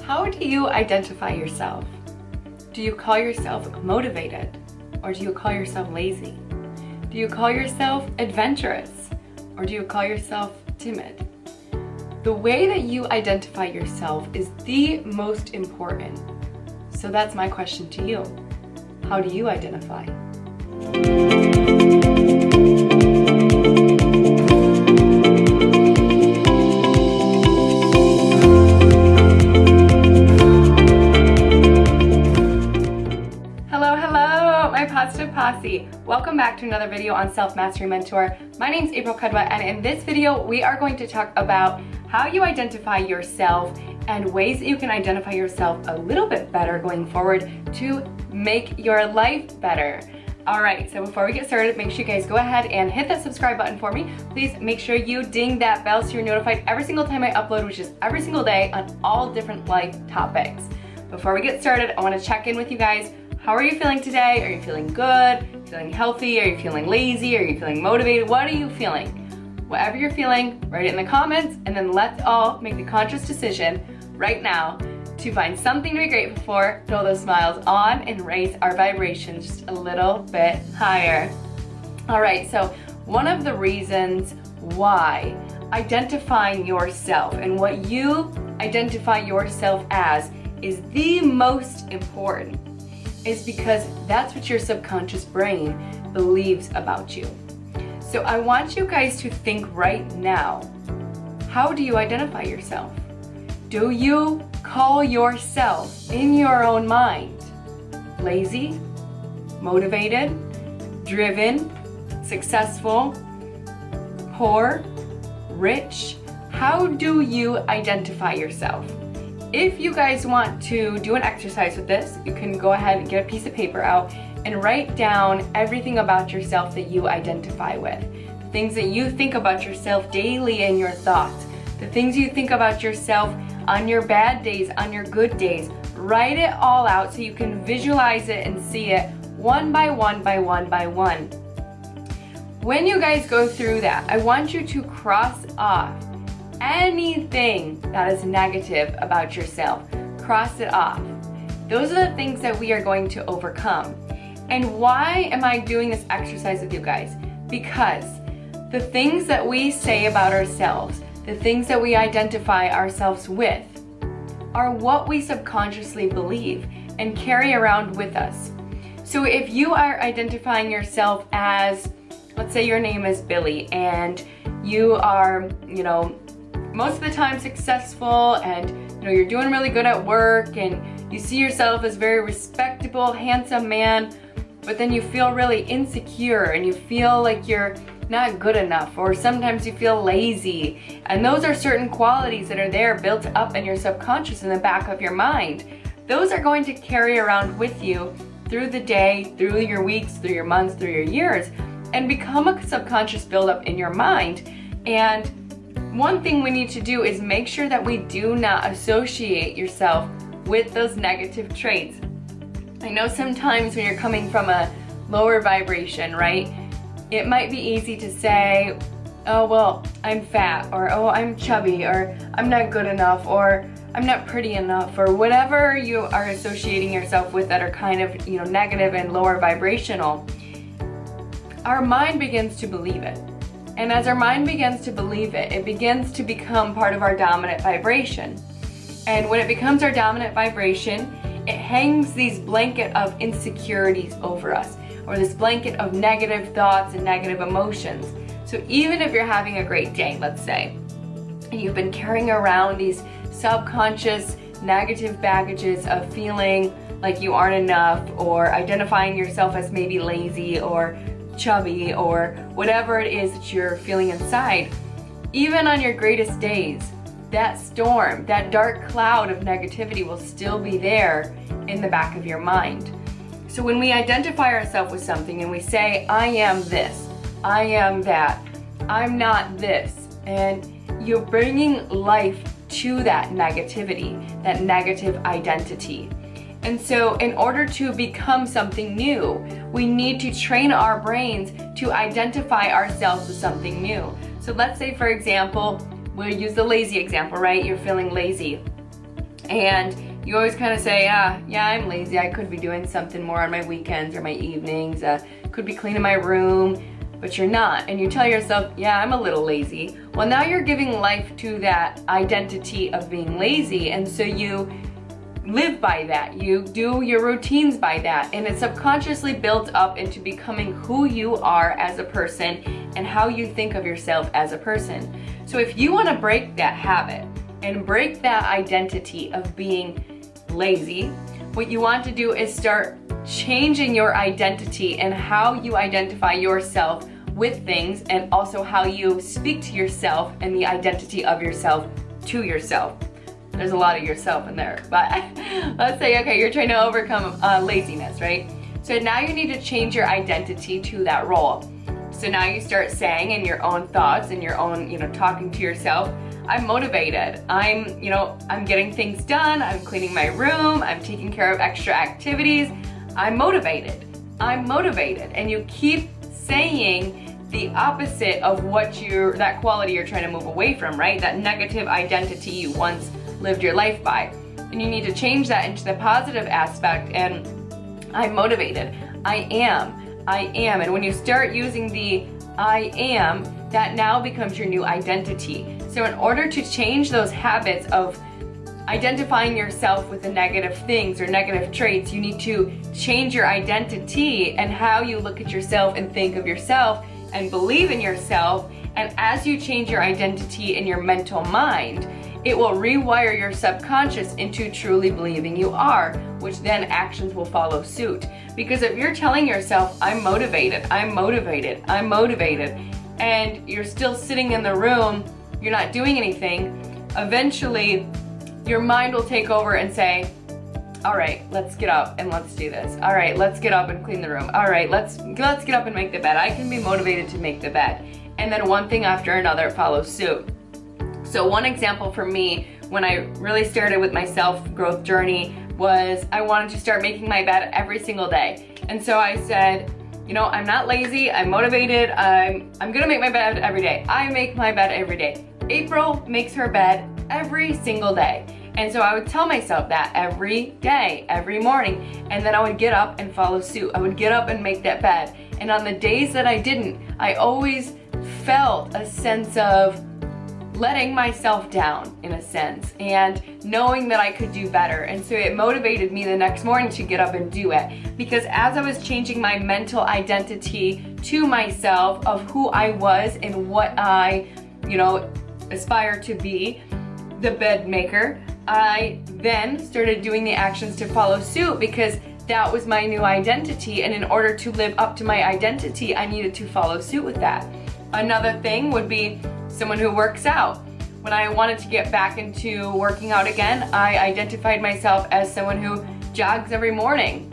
How do you identify yourself? Do you call yourself motivated? Or do you call yourself lazy? Do you call yourself adventurous? Or do you call yourself timid? The way that you identify yourself is the most important. So that's my question to you. How do you identify? Positive Posse. Welcome back to another video on Self-Mastery Mentor. My name is April Kadwa, and in this video we are going to talk about how you identify yourself and ways that you can identify yourself a little bit better going forward to make your life better. Alright, so before we get started, make sure you guys go ahead and hit that subscribe button for me. Please make sure you ding that bell so you're notified every single time I upload, which is every single day on all different life topics. Before we get started, I want to check in with you guys. How are you feeling today? Are you feeling good? Are you feeling healthy? Are you feeling lazy? Are you feeling motivated? What are you feeling? Whatever you're feeling, write it in the comments, and then let's all make the conscious decision right now to find something to be grateful for, throw those smiles on, and raise our vibrations just a little bit higher. All right, so one of the reasons why identifying yourself and what you identify yourself as is the most important is because that's what your subconscious brain believes about you. So I want you guys to think right now, how do you identify yourself? Do you call yourself in your own mind lazy, motivated, driven, successful, poor, rich? How do you identify yourself? If you guys want to do an exercise with this, you can go ahead and get a piece of paper out and write down everything about yourself that you identify with. The things that you think about yourself daily in your thoughts. The things you think about yourself on your bad days, on your good days. Write it all out so you can visualize it and see it one by one by one by one. When you guys go through that, I want you to cross off anything that is negative about yourself. Cross it off. Those are the things that we are going to overcome. And why am I doing this exercise with you guys? Because the things that we say about ourselves, the things that we identify ourselves with, are what we subconsciously believe and carry around with us. So if you are identifying yourself as, let's say your name is Billy, and you are, most of the time successful, and you're doing really good at work, and you see yourself as very respectable, handsome man, but then you feel really insecure and you feel like you're not good enough, or sometimes you feel lazy, and those are certain qualities that are there built up in your subconscious in the back of your mind. Those are going to carry around with you through the day, through your weeks, through your months, through your years, and become a subconscious buildup in your mind. And one thing we need to do is make sure that we do not associate yourself with those negative traits. I know sometimes when you're coming from a lower vibration, right, it might be easy to say, oh, well, I'm fat, or oh, I'm chubby, or I'm not good enough, or I'm not pretty enough, or whatever you are associating yourself with that are kind of, negative and lower vibrational. Our mind begins to believe it. And as our mind begins to believe it, it begins to become part of our dominant vibration. And when it becomes our dominant vibration, it hangs these blanket of insecurities over us, or this blanket of negative thoughts and negative emotions. So even if you're having a great day, let's say, and you've been carrying around these subconscious negative baggages of feeling like you aren't enough, or identifying yourself as maybe lazy or chubby, or whatever it is that you're feeling inside, even on your greatest days, that storm, that dark cloud of negativity will still be there in the back of your mind. So when we identify ourselves with something and we say, I am this, I am that, I'm not this, and you're bringing life to that negativity, that negative identity. And so in order to become something new, we need to train our brains to identify ourselves with something new. So let's say, for example, we'll use the lazy example, right? You're feeling lazy. and you always kind of say, yeah, I'm lazy. I could be doing something more on my weekends or my evenings. Could be cleaning my room, but you're not. And you tell yourself, yeah, I'm a little lazy. Well, now you're giving life to that identity of being lazy, and so you live by that. You do your routines by that, and it subconsciously builds up into becoming who you are as a person and how you think of yourself as a person. So if you want to break that habit and break that identity of being lazy, what you want to do is start changing your identity and how you identify yourself with things, and also how you speak to yourself and the identity of yourself to yourself. There's a lot of yourself in there, but let's say, okay, you're trying to overcome laziness, right? So now you need to change your identity to that role. So now you start saying in your own thoughts and your own, talking to yourself, I'm motivated. I'm getting things done. I'm cleaning my room. I'm taking care of extra activities. I'm motivated. I'm motivated. And you keep saying the opposite of that quality you're trying to move away from, right? That negative identity you once lived your life by. And you need to change that into the positive aspect, and I'm motivated. I am. And when you start using the I am, that now becomes your new identity. So in order to change those habits of identifying yourself with the negative things or negative traits, you need to change your identity and how you look at yourself and think of yourself and believe in yourself. And as you change your identity in your mental mind, it will rewire your subconscious into truly believing you are, which then actions will follow suit. Because if you're telling yourself, I'm motivated, and you're still sitting in the room, you're not doing anything, eventually your mind will take over and say, all right, let's get up and let's do this. All right, let's get up and clean the room. All right, let's get up and make the bed. I can be motivated to make the bed. And then one thing after another follows suit. So one example for me, when I really started with my self-growth journey, was I wanted to start making my bed every single day. And so I said, I'm not lazy, I'm motivated, I'm gonna make my bed every day. I make my bed every day. April makes her bed every single day. And so I would tell myself that every day, every morning, and then I would get up and follow suit. I would get up and make that bed. And on the days that I didn't, I always felt a sense of letting myself down, in a sense, and knowing that I could do better. And so it motivated me the next morning to get up and do it. Because as I was changing my mental identity to myself of who I was and what I, aspire to be, the bed maker, I then started doing the actions to follow suit, because that was my new identity. And in order to live up to my identity, I needed to follow suit with that. Another thing would be someone who works out. When I wanted to get back into working out again, I identified myself as someone who jogs every morning.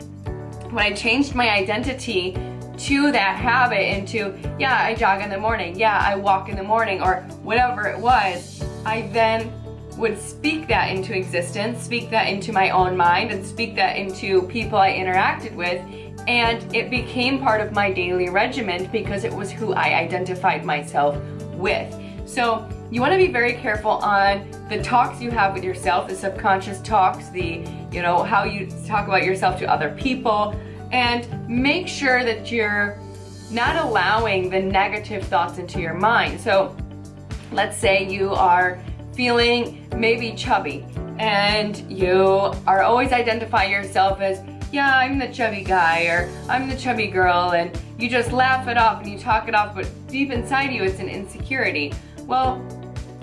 When I changed my identity to that habit into, yeah, I jog in the morning, yeah, I walk in the morning, or whatever it was, I then would speak that into existence, speak that into my own mind, and speak that into people I interacted with. And it became part of my daily regimen because it was who I identified myself with. So you want to be very careful on the talks you have with yourself, the subconscious talks, how you talk about yourself to other people, and make sure that you're not allowing the negative thoughts into your mind. So let's say you are feeling maybe chubby, and you are always identifying yourself as, yeah, I'm the chubby guy, or I'm the chubby girl, and you just laugh it off and you talk it off, but deep inside you it's an insecurity. Well,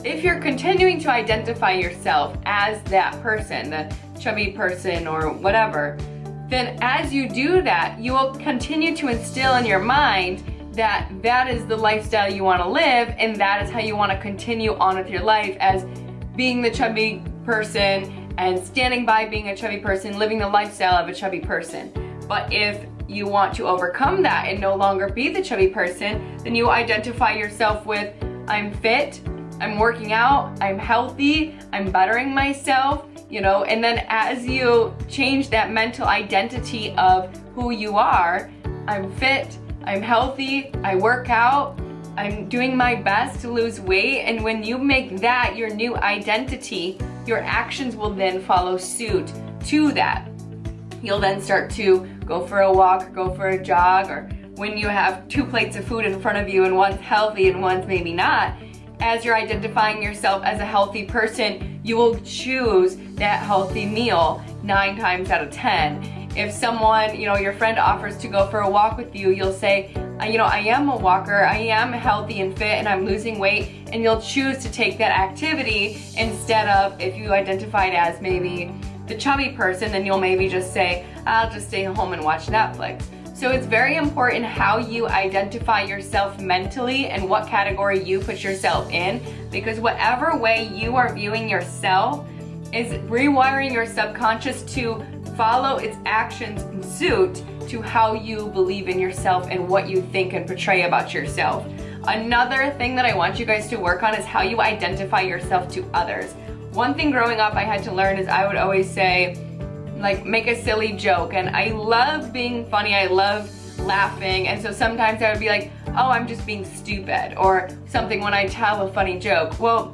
if you're continuing to identify yourself as that person, the chubby person or whatever, then as you do that, you will continue to instill in your mind that that is the lifestyle you want to live, and that is how you want to continue on with your life, as being the chubby person and standing by being a chubby person, living the lifestyle of a chubby person. But if you want to overcome that and no longer be the chubby person, then you identify yourself with, I'm fit, I'm working out, I'm healthy, I'm bettering myself, and then as you change that mental identity of who you are, I'm fit, I'm healthy, I work out, I'm doing my best to lose weight, and when you make that your new identity, your actions will then follow suit to that. You'll then start to go for a walk, or go for a jog, or when you have 2 plates of food in front of you and one's healthy and one's maybe not, as you're identifying yourself as a healthy person, you will choose that healthy meal 9 times out of 10. If someone, your friend offers to go for a walk with you, you'll say, I am a walker, I am healthy and fit, and I'm losing weight, and you'll choose to take that activity instead of, if you identified as maybe the chubby person, then you'll maybe just say, I'll just stay home and watch Netflix. So it's very important how you identify yourself mentally and what category you put yourself in, because whatever way you are viewing yourself is rewiring your subconscious to follow its actions in suit to how you believe in yourself and what you think and portray about yourself. Another thing that I want you guys to work on is how you identify yourself to others. One thing growing up I had to learn is I would always say, make a silly joke, and I love being funny, I love laughing, and so sometimes I would be like, oh, I'm just being stupid, or something when I tell a funny joke. Well,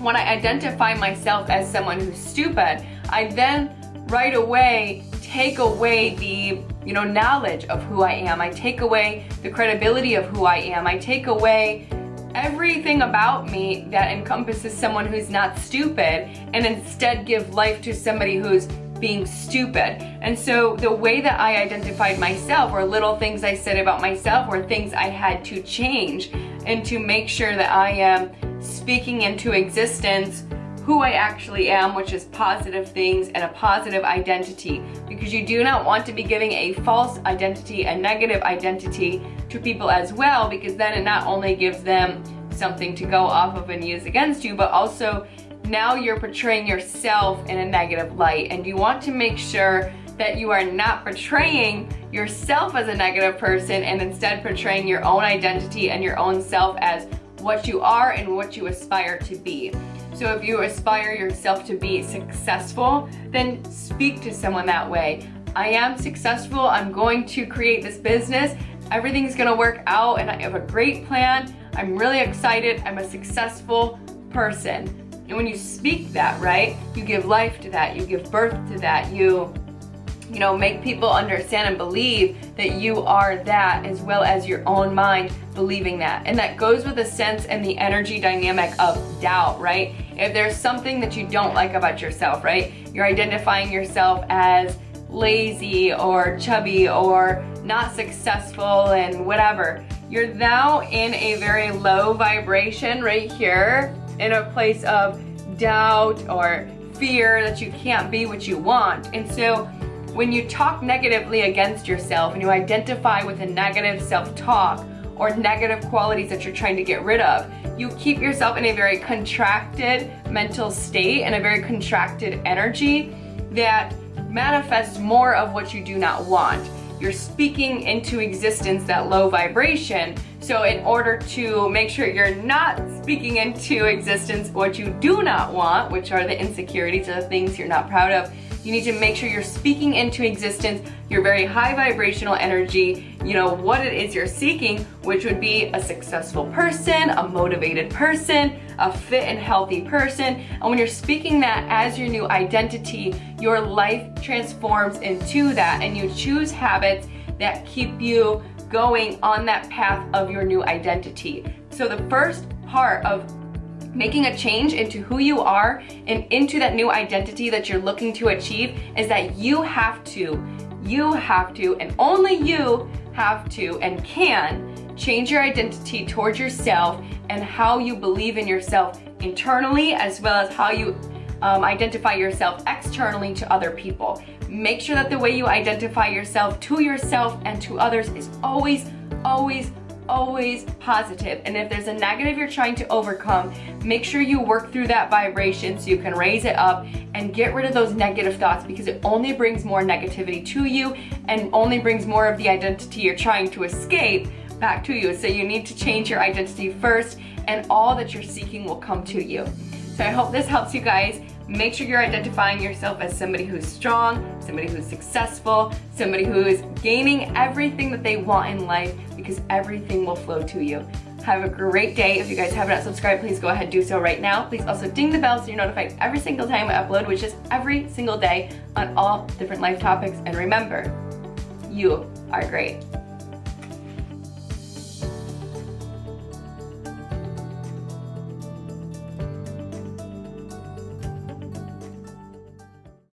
when I identify myself as someone who's stupid, I then right away take away the knowledge of who I am. I take away the credibility of who I am. I take away everything about me that encompasses someone who's not stupid, and instead give life to somebody who's being stupid. And so the way that I identified myself, or little things I said about myself, were things I had to change and to make sure that I am speaking into existence who I actually am, which is positive things and a positive identity, because you do not want to be giving a false identity, a negative identity to people as well, because then it not only gives them something to go off of and use against you, but also now you're portraying yourself in a negative light, and you want to make sure that you are not portraying yourself as a negative person and instead portraying your own identity and your own self as what you are and what you aspire to be. So if you aspire yourself to be successful, then speak to someone that way. I am successful, I'm going to create this business, everything's gonna work out, and I have a great plan, I'm really excited, I'm a successful person. And when you speak that, right, you give life to that, you give birth to that, you make people understand and believe that you are that, as well as your own mind believing that. And that goes with the sense and the energy dynamic of doubt, right? If there's something that you don't like about yourself, right, you're identifying yourself as lazy or chubby or not successful and whatever, you're now in a very low vibration right here, in a place of doubt or fear that you can't be what you want. And so when you talk negatively against yourself and you identify with a negative self-talk or negative qualities that you're trying to get rid of, you keep yourself in a very contracted mental state and a very contracted energy that manifests more of what you do not want. You're speaking into existence that low vibration. So in order to make sure you're not speaking into existence what you do not want, which are the insecurities or the things you're not proud of, you need to make sure you're speaking into existence your very high vibrational energy, what it is you're seeking, which would be a successful person, a motivated person, a fit and healthy person. And when you're speaking that as your new identity, your life transforms into that, and you choose habits that keep you going on that path of your new identity. So the first part of making a change into who you are and into that new identity that you're looking to achieve is that you have to, and only you have to and can change your identity towards yourself and how you believe in yourself internally, as well as how you identify yourself externally to other people. Make sure that the way you identify yourself to yourself and to others is always, always, always positive. And if there's a negative you're trying to overcome, make sure you work through that vibration so you can raise it up and get rid of those negative thoughts, because it only brings more negativity to you and only brings more of the identity you're trying to escape back to you. So you need to change your identity first, and all that you're seeking will come to you. So I hope this helps you guys. Make sure you're identifying yourself as somebody who's strong, somebody who's successful, somebody who is gaining everything that they want in life, because everything will flow to you. Have a great day. If you guys have not subscribed, please go ahead and do so right now. Please also ding the bell so you're notified every single time I upload, which is every single day on all different life topics. And remember, you are great.